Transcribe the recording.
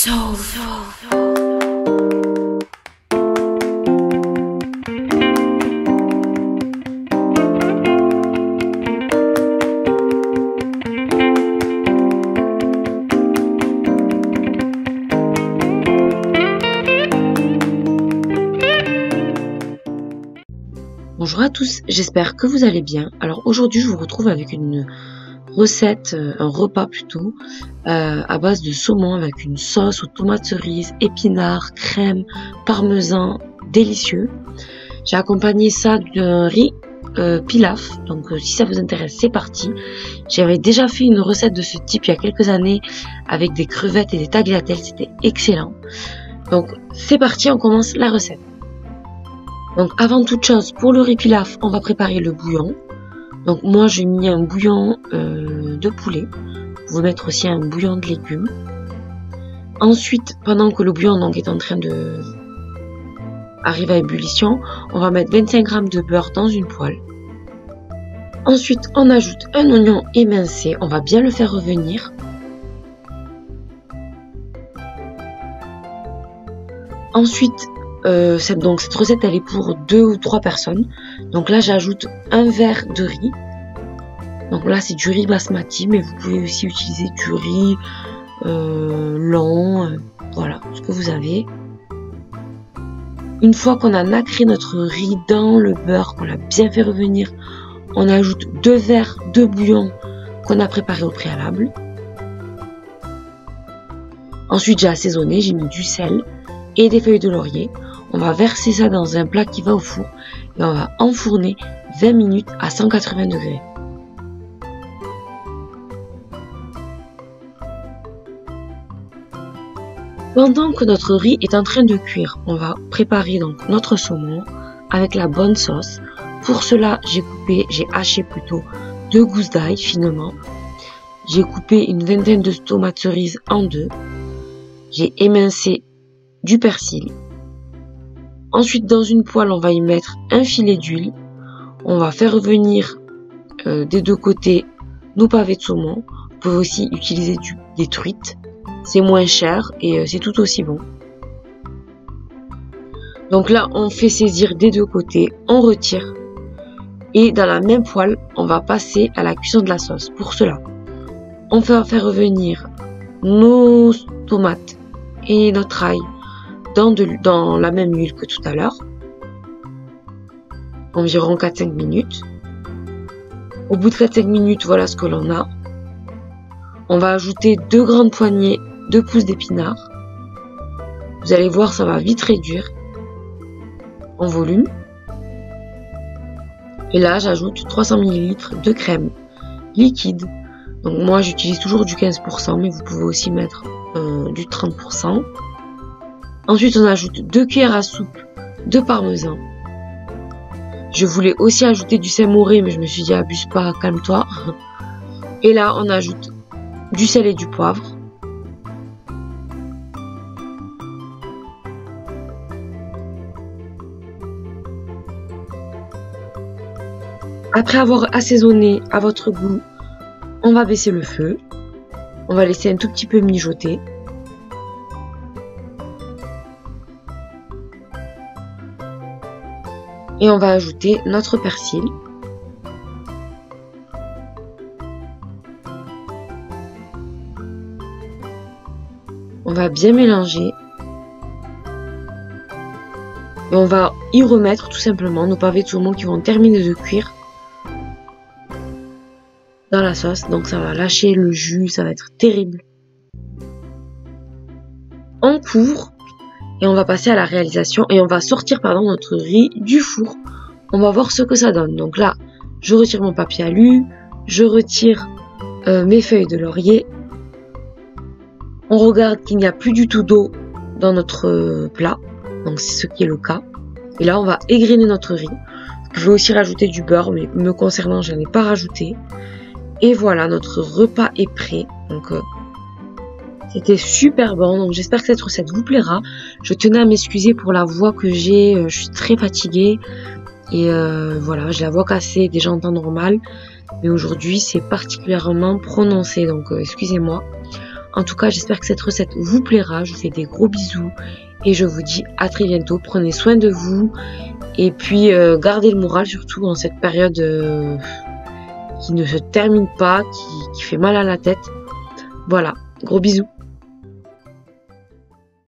Bonjour à tous, j'espère que vous allez bien. Alors aujourd'hui je vous retrouve avec une recette, un repas plutôt, à base de saumon avec une sauce aux tomates cerises, épinards, crème, parmesan, délicieux. J'ai accompagné ça d'un riz pilaf, donc si ça vous intéresse c'est parti. J'avais déjà fait une recette de ce type il y a quelques années avec des crevettes et des tagliatelles, c'était excellent. Donc c'est parti, on commence la recette. Donc avant toute chose, pour le riz pilaf, on va préparer le bouillon. Donc moi j'ai mis un bouillon de poulet. Vous pouvez mettre aussi un bouillon de légumes. Ensuite, pendant que le bouillon donc est en train de arriver à ébullition, on va mettre 25 g de beurre dans une poêle. Ensuite, on ajoute un oignon émincé. On va bien le faire revenir. Ensuite, cette recette elle est pour 2 ou 3 personnes. Donc là j'ajoute un verre de riz. Donc là c'est du riz basmati, mais vous pouvez aussi utiliser du riz long, voilà, ce que vous avez. Une fois qu'on a nacré notre riz dans le beurre, qu'on l'a bien fait revenir, on ajoute 2 verres de bouillon qu'on a préparé au préalable. Ensuite j'ai assaisonné, j'ai mis du sel et des feuilles de laurier. On va verser ça dans un plat qui va au four et on va enfourner 20 minutes à 180 degrés. Pendant que notre riz est en train de cuire, on va préparer donc notre saumon avec la bonne sauce. Pour cela, j'ai haché 2 gousses d'ail finement. J'ai coupé une vingtaine de tomates cerises en deux. J'ai émincé du persil. Ensuite, dans une poêle, on va y mettre un filet d'huile. On va faire revenir des deux côtés nos pavés de saumon. Vous pouvez aussi utiliser des truites. C'est moins cher et c'est tout aussi bon. Donc là, on fait saisir des deux côtés, on retire. Et dans la même poêle, on va passer à la cuisson de la sauce. Pour cela, on va faire revenir nos tomates et notre ail dans la même huile que tout à l'heure, environ 4-5 minutes. Au bout de 4-5 minutes, voilà ce que l'on a. On va ajouter 2 grandes poignées de pousses d'épinards. Vous allez voir, ça va vite réduire en volume. Et là, j'ajoute 300 ml de crème liquide. Donc moi, j'utilise toujours du 15%, mais vous pouvez aussi mettre du 30%. Ensuite, on ajoute 2 cuillères à soupe de parmesan. Je voulais aussi ajouter du samouré, mais je me suis dit, abuse pas, calme-toi. Et là, on ajoute du sel et du poivre. Après avoir assaisonné à votre goût, on va baisser le feu. On va laisser un tout petit peu mijoter. Et on va ajouter notre persil. On va bien mélanger. Et on va y remettre tout simplement nos pavés de saumon qui vont terminer de cuire dans la sauce. Donc ça va lâcher le jus, ça va être terrible. On couvre. Et on va passer à la réalisation et on va sortir notre riz du four. On va voir ce que ça donne. Donc là, je retire mon papier alu, je retire mes feuilles de laurier. On regarde qu'il n'y a plus du tout d'eau dans notre plat. Donc c'est ce qui est le cas. Et là, on va égrainer notre riz. Vous pouvez aussi rajouter du beurre, mais me concernant, je n'en ai pas rajouté. Et voilà, notre repas est prêt. Donc c'était super bon, donc j'espère que cette recette vous plaira. Je tenais à m'excuser pour la voix que j'ai, je suis très fatiguée. Et voilà, j'ai la voix cassée déjà en temps normal. Mais aujourd'hui, c'est particulièrement prononcé, donc excusez-moi. En tout cas, j'espère que cette recette vous plaira. Je vous fais des gros bisous et je vous dis à très bientôt. Prenez soin de vous et puis gardez le moral surtout dans cette période qui ne se termine pas, qui fait mal à la tête. Voilà, gros bisous.